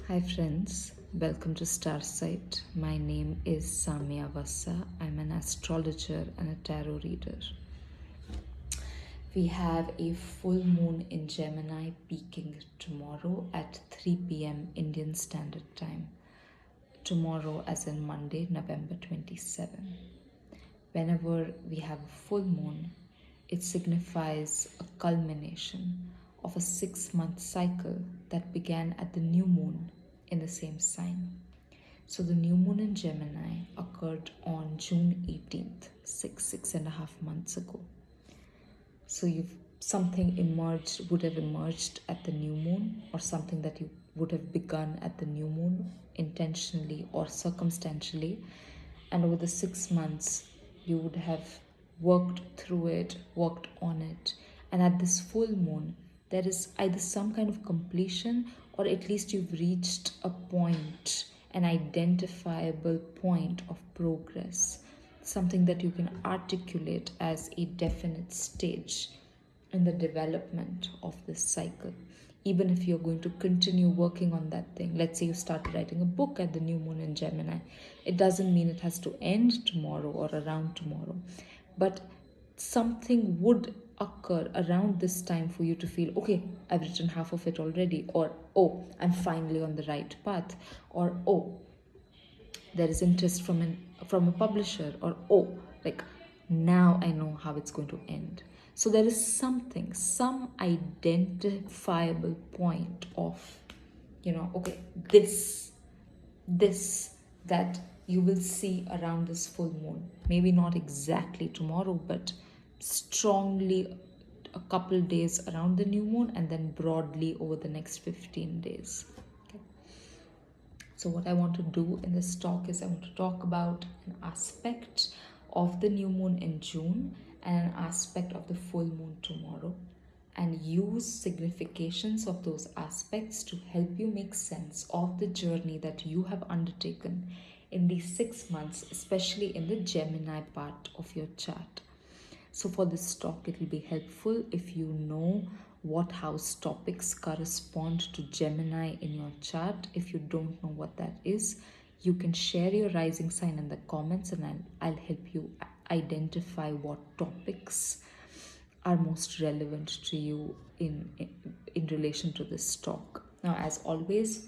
Hi friends, welcome to Starsight. My name is Samya Vassa. I'm an astrologer and a tarot reader. We have a full moon in Gemini peaking tomorrow at 3 p.m. Indian Standard Time. Tomorrow, as in Monday, November 27. Whenever we have a full moon, it signifies a culmination of a 6 month cycle that began at the new moon in the same sign. So the new moon in Gemini occurred on June 18th, six and a half months ago. So you've something emerged would have emerged at the new moon, or something that you would have begun at the new moon intentionally or circumstantially, and over the 6 months you would have worked through it, worked on it, and at this full moon there is either some kind of completion, or at least you've reached a point, an identifiable point of progress, something that you can articulate as a definite stage in the development of this cycle. Even if you're going to continue working on that thing, let's say you started writing a book at the new moon in Gemini, it doesn't mean it has to end tomorrow or around tomorrow, but something would occur around this time for you to feel, okay, I've written half of it already, or oh, I'm finally on the right path, or oh, there is interest from a publisher, or oh, like now I know how it's going to end. So there is something, some identifiable point of, okay, this that you will see around this full moon. Maybe not exactly tomorrow, but strongly a couple days around the new moon, and then broadly over the next 15 days. Okay. So, what I want to do in this talk is I want to talk about an aspect of the new moon in June and an aspect of the full moon tomorrow, and use significations of those aspects to help you make sense of the journey that you have undertaken in these 6 months, especially in the Gemini part of your chart. So for this talk, it will be helpful if you know what house topics correspond to Gemini in your chart. If you don't know what that is, you can share your rising sign in the comments, and I'll help you identify what topics are most relevant to you in relation to this talk. Now, as always,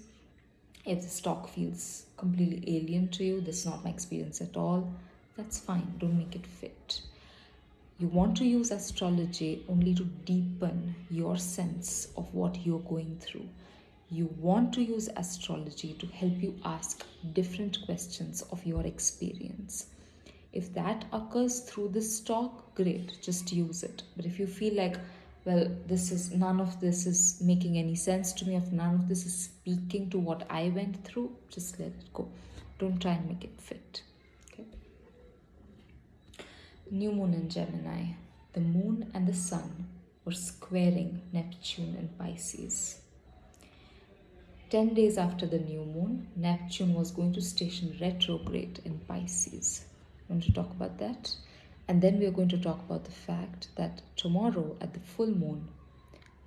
if this talk feels completely alien to you, this is not my experience at all, that's fine. Don't make it fit. You want to use astrology only to deepen your sense of what you're going through. You want to use astrology to help you ask different questions of your experience. If that occurs through this talk, great, just use it. But if you feel like, well, this is none of this is making any sense to me, if none of this is speaking to what I went through, just let it go. Don't try and make it fit. Okay. New moon in Gemini. The moon and the sun were squaring Neptune in Pisces. 10 days after the new moon, Neptune was going to station retrograde in Pisces. I'm going to talk about that. And then we are going to talk about the fact that tomorrow at the full moon,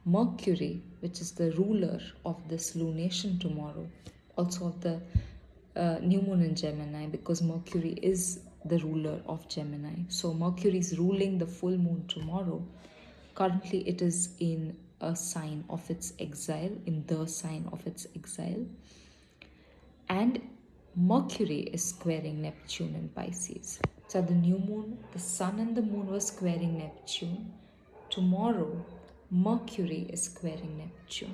Mercury, which is the ruler of this lunation tomorrow, also of the new moon in Gemini, because Mercury is the ruler of Gemini. So Mercury is ruling the full moon tomorrow. Currently, it is in a sign of its exile, in the sign of its exile. And Mercury is squaring Neptune in Pisces. So at the new moon, the sun and the moon were squaring Neptune. Tomorrow, Mercury is squaring Neptune.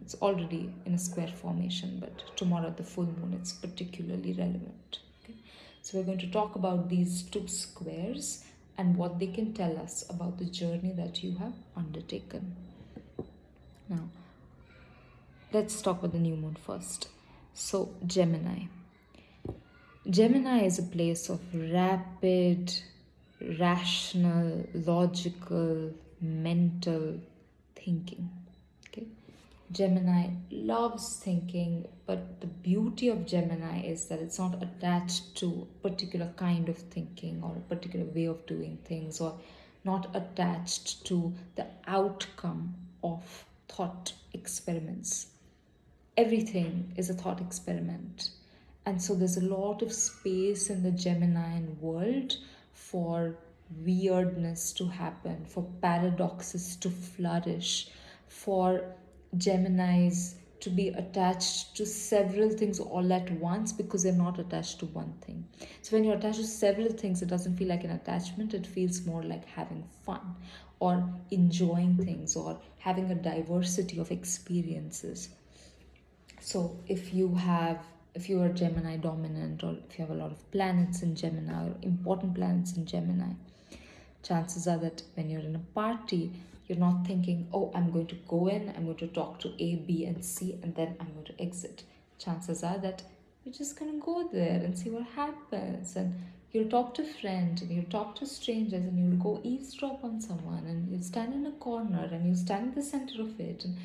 It's already in a square formation, but tomorrow at the full moon, it's particularly relevant. Okay? So we're going to talk about these two squares and what they can tell us about the journey that you have undertaken. Now, let's talk about the new moon first. So, Gemini. Gemini is a place of rapid, rational, logical, mental thinking. Okay? Gemini loves thinking, but the beauty of Gemini is that it's not attached to a particular kind of thinking or a particular way of doing things, or not attached to the outcome of thought experiments. everything is a thought experiment. And so there's a lot of space in the Gemini world for weirdness to happen, for paradoxes to flourish, for Geminis to be attached to several things all at once because they're not attached to one thing. So when you're attached to several things, it doesn't feel like an attachment, it feels more like having fun or enjoying things or having a diversity of experiences. So if you are Gemini dominant, or if you have a lot of planets in Gemini or important planets in Gemini, chances are that when you're in a party, you're not thinking, oh, I'm going to go in, I'm going to talk to A, B, and C, and then I'm going to exit. Chances are that you're just going to go there and see what happens. And you'll talk to friends, and you'll talk to strangers, and you'll go eavesdrop on someone, and you'll stand in a corner, and you'll stand in the center of it. And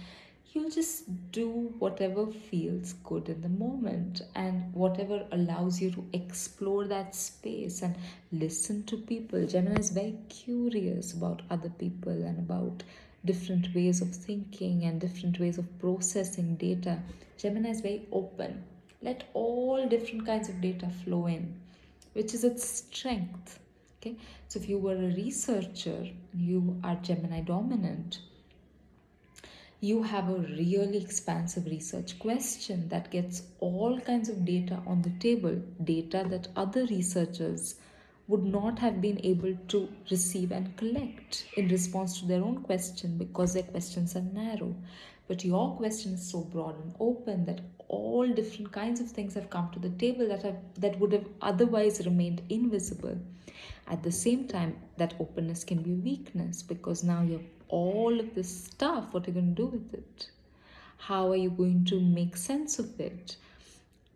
you'll just do whatever feels good in the moment and whatever allows you to explore that space and listen to people. Gemini is very curious about other people and about different ways of thinking and different ways of processing data. Gemini is very open. Let all different kinds of data flow in, which is its strength. Okay, so if you were a researcher, you are Gemini dominant, you have a really expansive research question that gets all kinds of data on the table, data that other researchers would not have been able to receive and collect in response to their own question because their questions are narrow. But your question is so broad and open that all different kinds of things have come to the table that would have otherwise remained invisible. At the same time, that openness can be a weakness because now you have all of this stuff. What are you going to do with it? How are you going to make sense of it?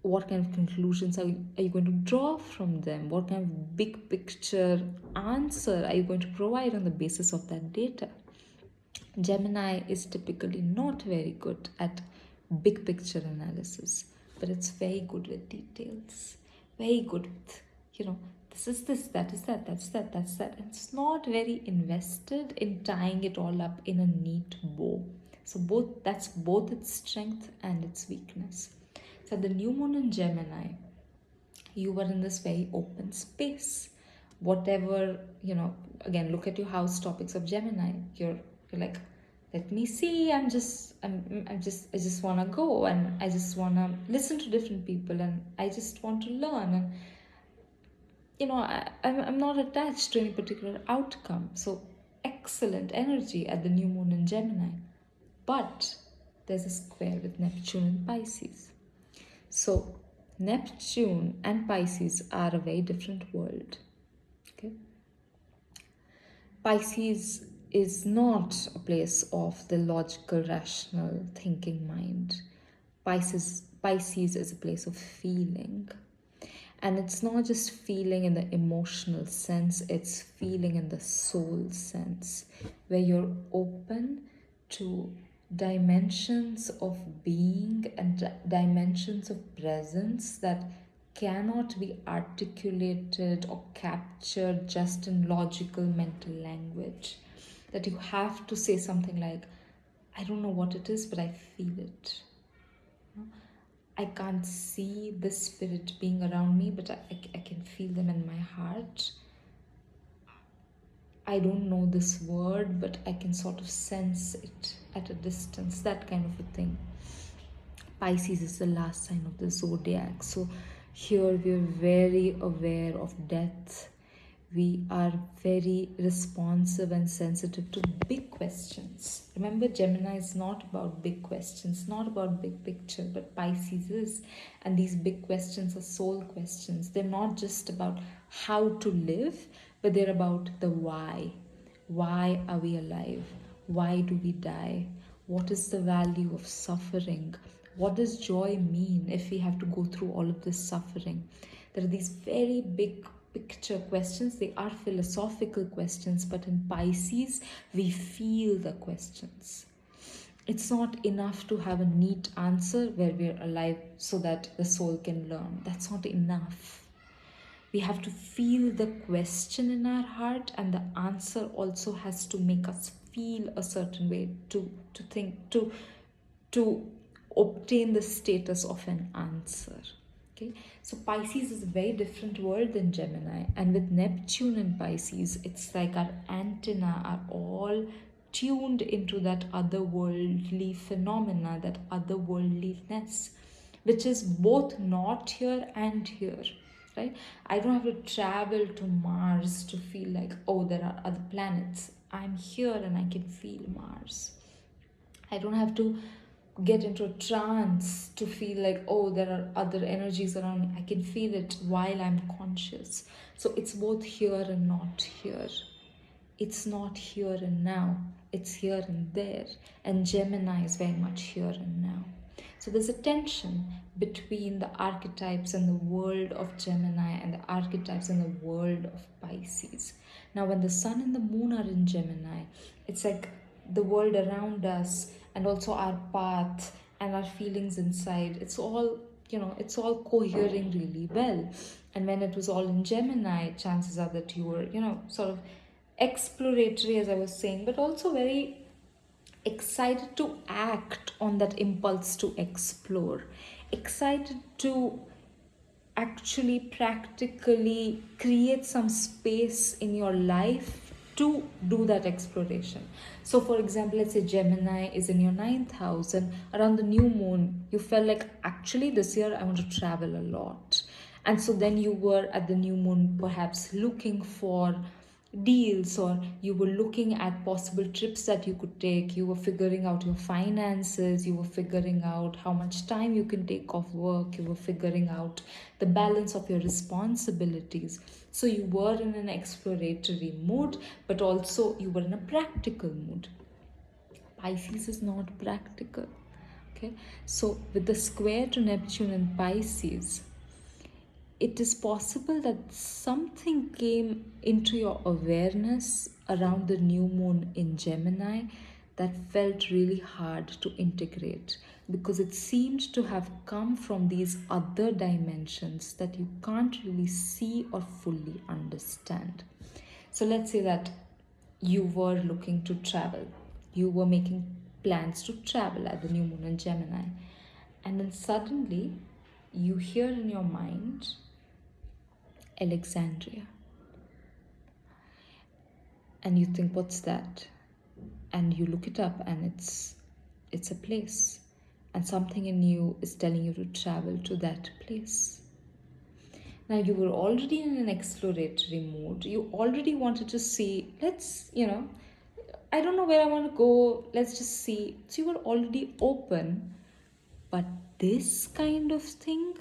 What kind of conclusions are you going to draw from them? What kind of big picture answer are you going to provide on the basis of that data? Gemini is typically not very good at big picture analysis, but it's very good with details, very good with, this is this, that is that, that's that, that's that. And it's not very invested in tying it all up in a neat bow. So that's both its strength and its weakness. So the new moon in Gemini, you were in this very open space. Whatever, again, look at your house topics of Gemini. You're like, let me see, I just want to go, and I just want to listen to different people, and I just want to learn. And I'm not attached to any particular outcome. So excellent energy at the new moon in Gemini. But there's a square with Neptune and Pisces. So Neptune and Pisces are a very different world. Okay. Pisces is not a place of the logical, rational thinking mind. Pisces is a place of feeling. And it's not just feeling in the emotional sense, it's feeling in the soul sense, where you're open to dimensions of being and dimensions of presence that cannot be articulated or captured just in logical mental language. That you have to say something like, I don't know what it is, but I feel it. I can't see the spirit being around me, but I can feel them in my heart. I don't know this word, but I can sort of sense it at a distance, that kind of a thing. Pisces is the last sign of the zodiac. So here we are very aware of death. We are very responsive and sensitive to big questions. Remember, Gemini is not about big questions, not about big picture, but Pisces is. And these big questions are soul questions. They're not just about how to live, but they're about the why. Why are we alive? Why do we die? What is the value of suffering? What does joy mean if we have to go through all of this suffering? There are these very big picture questions. They are philosophical questions, but in Pisces, we feel the questions. It's not enough to have a neat answer where we're alive so that the soul can learn. That's not enough. We have to feel the question in our heart, and the answer also has to make us feel a certain way to think, to obtain the status of an answer. Okay, so Pisces is a very different world than Gemini, and with Neptune in Pisces, it's like our antenna are all tuned into that otherworldly phenomena, that otherworldliness, which is both not here and here, right? I don't have to travel to Mars to feel like, oh, there are other planets. I'm here and I can feel Mars. I don't have to get into a trance to feel like, oh, there are other energies around me. I can feel it while I'm conscious. So it's both here and not here. It's not here and now, it's here and there. And Gemini is very much here and now. So there's a tension between the archetypes and the world of Gemini and the archetypes and the world of Pisces. Now, when the sun and the moon are in Gemini, it's like the world around us and also our path and our feelings inside, it's all, it's all cohering really well. And when it was all in Gemini, chances are that you were, sort of exploratory, as I was saying, but also very excited to act on that impulse to explore, excited to actually practically create some space in your life to do that exploration. So, for example, let's say Gemini is in your ninth house, and around the new moon, you felt like actually this year I want to travel a lot. And so then you were at the new moon perhaps looking for deals, or you were looking at possible trips that you could take, you were figuring out your finances, you were figuring out how much time you can take off work, you were figuring out the balance of your responsibilities. So you were in an exploratory mood, but also you were in a practical mood. Pisces is not practical. Okay, so with the square to Neptune and Pisces, it is possible that something came into your awareness around the new moon in Gemini that felt really hard to integrate, because it seemed to have come from these other dimensions that you can't really see or fully understand. So let's say that you were looking to travel, you were making plans to travel at the new moon in Gemini, and then suddenly you hear in your mind Alexandria, and you think, what's that? And you look it up, and it's a place, and something in you is telling you to travel to that place. Now, you were already in an exploratory mood, you already wanted to see, I don't know where I want to go, let's just see. So you were already open, but this kind of thing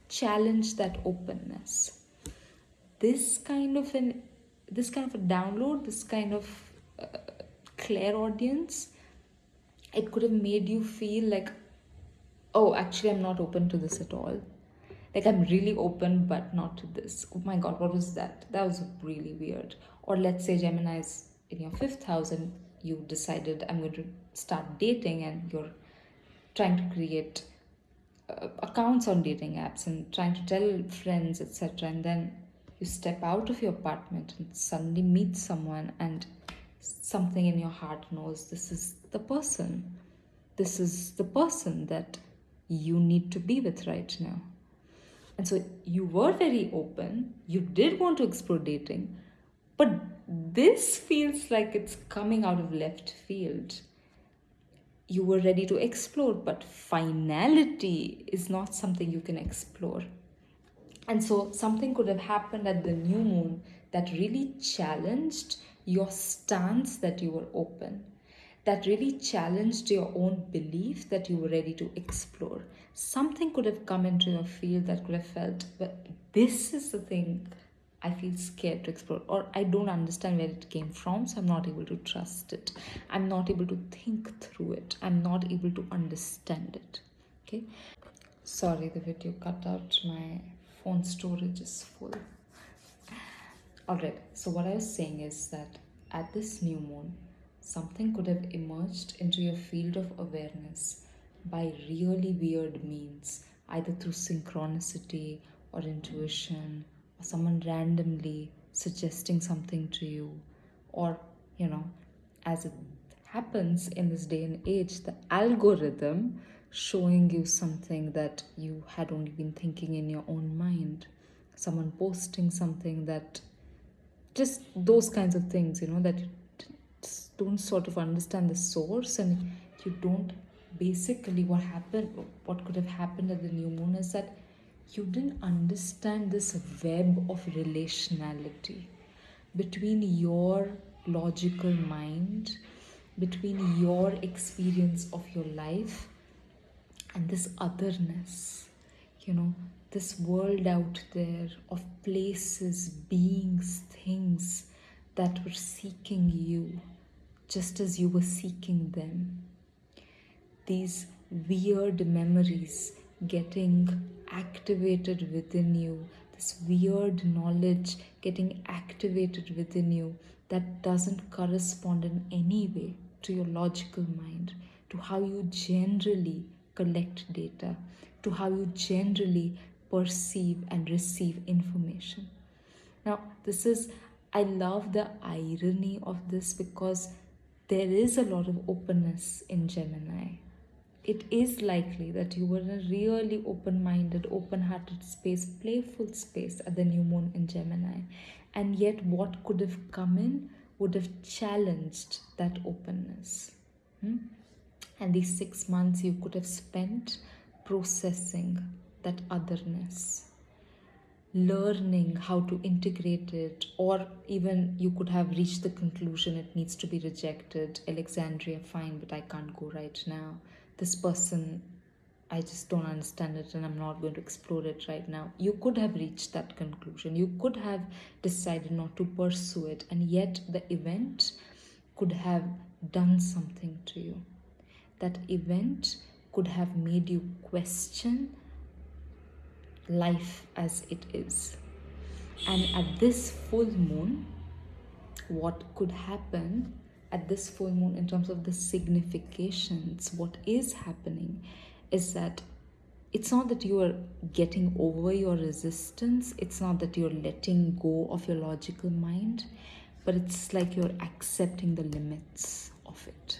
challenge that openness. This kind of a download, this kind of clairaudience, it could have made you feel like, oh, actually I'm not open to this at all. Like, I'm really open but not to this. Oh my god, what was that? That was really weird. Or let's say Gemini is in your fifth house and you decided, I'm going to start dating, and you're trying to create accounts on dating apps and trying to tell friends, etc. And then you step out of your apartment and suddenly meet someone, and something in your heart knows this is the person. This is the person that you need to be with right now. And so you were very open, you did want to explore dating, but this feels like it's coming out of left field. You were ready to explore, but finality is not something you can explore. And so something could have happened at the new moon that really challenged your stance that you were open, that really challenged your own belief that you were ready to explore. Something could have come into your field that could have felt, well, this is the thing I feel scared to explore, or I don't understand where it came from, so I'm not able to trust it. I'm not able to think through it. I'm not able to understand it. Okay? Sorry, the video cut out. My phone storage is full. Alright, so what I was saying is that at this new moon, something could have emerged into your field of awareness by really weird means, either through synchronicity or intuition, or someone randomly suggesting something to you, or as it happens in this day and age, the algorithm showing you something that you had only been thinking in your own mind, someone posting something that just those kinds of things, that you just don't sort of understand the source, and you don't basically what could have happened at the new moon is that you didn't understand this web of relationality between your logical mind, between your experience of your life, and this otherness, this world out there of places, beings, things that were seeking you just as you were seeking them. These weird memories getting activated within you, this weird knowledge getting activated within you that doesn't correspond in any way to your logical mind, to how you generally collect data, to how you generally perceive and receive information. Now, I love the irony of this because there is a lot of openness in Gemini. It is likely that you were in a really open minded, open hearted space, playful space at the new moon in Gemini. And yet, what could have come in would have challenged that openness. And these 6 months you could have spent processing that otherness, learning how to integrate it, or even you could have reached the conclusion it needs to be rejected. Alexandria, fine, but I can't go right now. This person, I just don't understand it and I'm not going to explore it right now. You could have reached that conclusion. You could have decided not to pursue it, and yet the event could have done something to you. That event could have made you question life as it is. And at this full moon, what could happen at this full moon in terms of the significations, what is happening is that it's not that you are getting over your resistance, it's not that you're letting go of your logical mind, but it's like you're accepting the limits of it.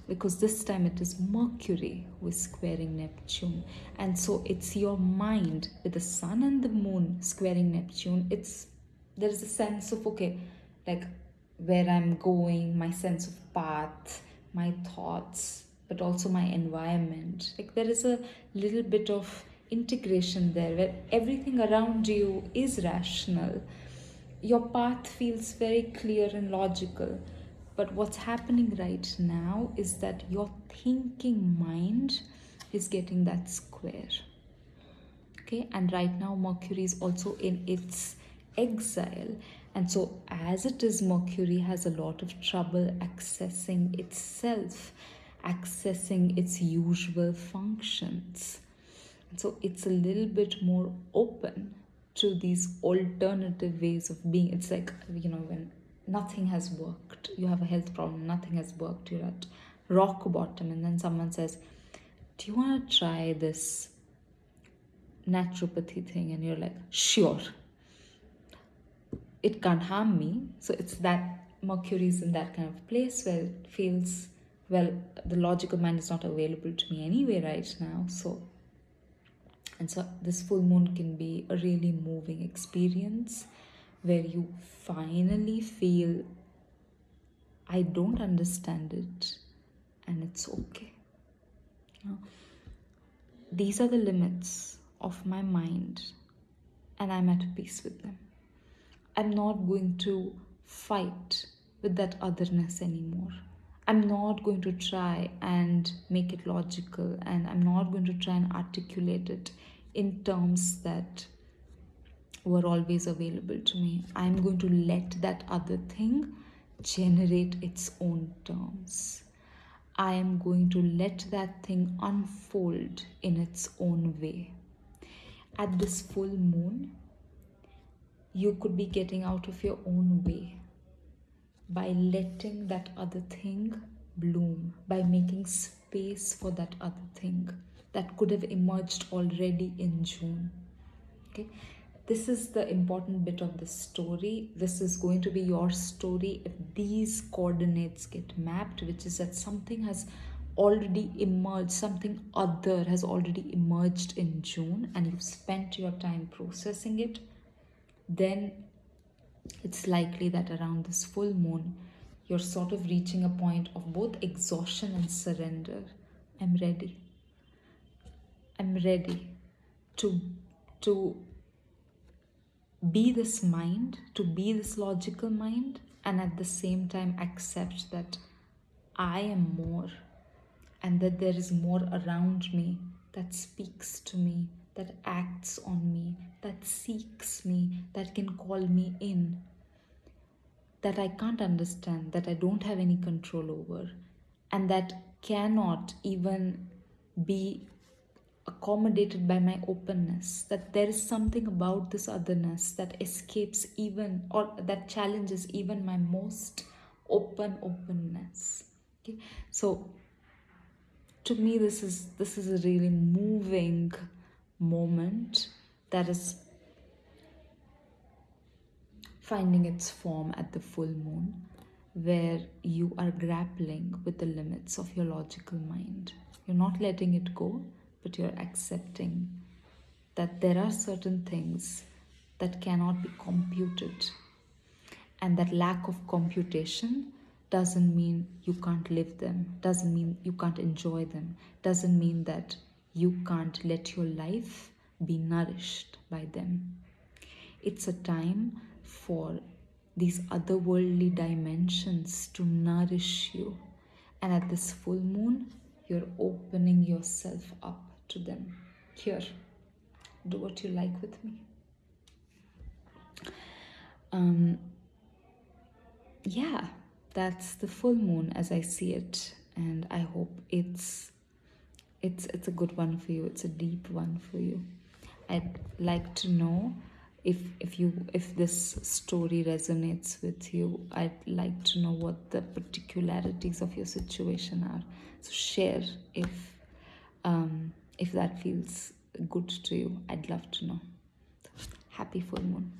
Because this time it is Mercury who is squaring Neptune, and so it's your mind with the sun and the moon squaring Neptune. There is a sense of, okay, like where I'm going, my sense of path, my thoughts, but also my environment. Like there is a little bit of integration there where everything around you is rational. Your path feels very clear and logical. But what's happening right now is that your thinking mind is getting that square. Okay, and right now Mercury is also in its exile, and so as it is, Mercury has a lot of trouble accessing itself, accessing its usual functions. And so it's a little bit more open to these alternative ways of being. It's like, when nothing has worked, you have a health problem, nothing has worked, you're at rock bottom, and then someone says, do you want to try this naturopathy thing? And you're like, sure, it can't harm me. So it's that Mercury's in that kind of place where it feels, well, the logical mind is not available to me anyway right now. So this full moon can be a really moving experience where you finally feel, I don't understand it, and it's okay. These are the limits of my mind, and I'm at peace with them. I'm not going to fight with that otherness anymore. I'm not going to try and make it logical, and I'm not going to try and articulate it in terms that were always available to me. I'm going to let that other thing generate its own terms. I am going to let that thing unfold in its own way. At this full moon, you could be getting out of your own way by letting that other thing bloom, by making space for that other thing that could have emerged already in June. Okay, this is the important bit of the story. This is going to be your story. If these coordinates get mapped, which is that something has already emerged, something other has already emerged in June, and you've spent your time processing it, then it's likely that around this full moon, you're sort of reaching a point of both exhaustion and surrender. I'm ready. I'm ready to to be this mind, to be this logical mind, and at the same time accept that I am more, and that there is more around me that speaks to me, that acts on me, that seeks me, that can call me in, that I can't understand, that I don't have any control over, and that cannot even be accommodated by my openness, that there is something about this otherness that escapes even, or that challenges even my most openness. Okay, so to me this is a really moving moment that is finding its form at the full moon, where you are grappling with the limits of your logical mind. You're not letting it go, but you're accepting that there are certain things that cannot be computed, and that lack of computation doesn't mean you can't live them, doesn't mean you can't enjoy them, doesn't mean that you can't let your life be nourished by them. It's a time for these otherworldly dimensions to nourish you. And at this full moon, you're opening yourself up to them. Here, do what you like with me. Yeah, that's the full moon as I see it, and I hope it's a good one for you. It's a deep one for you. I'd like to know if this story resonates with you. I'd like to know what the particularities of your situation are. So share if that feels good to you. I'd love to know. Happy full moon.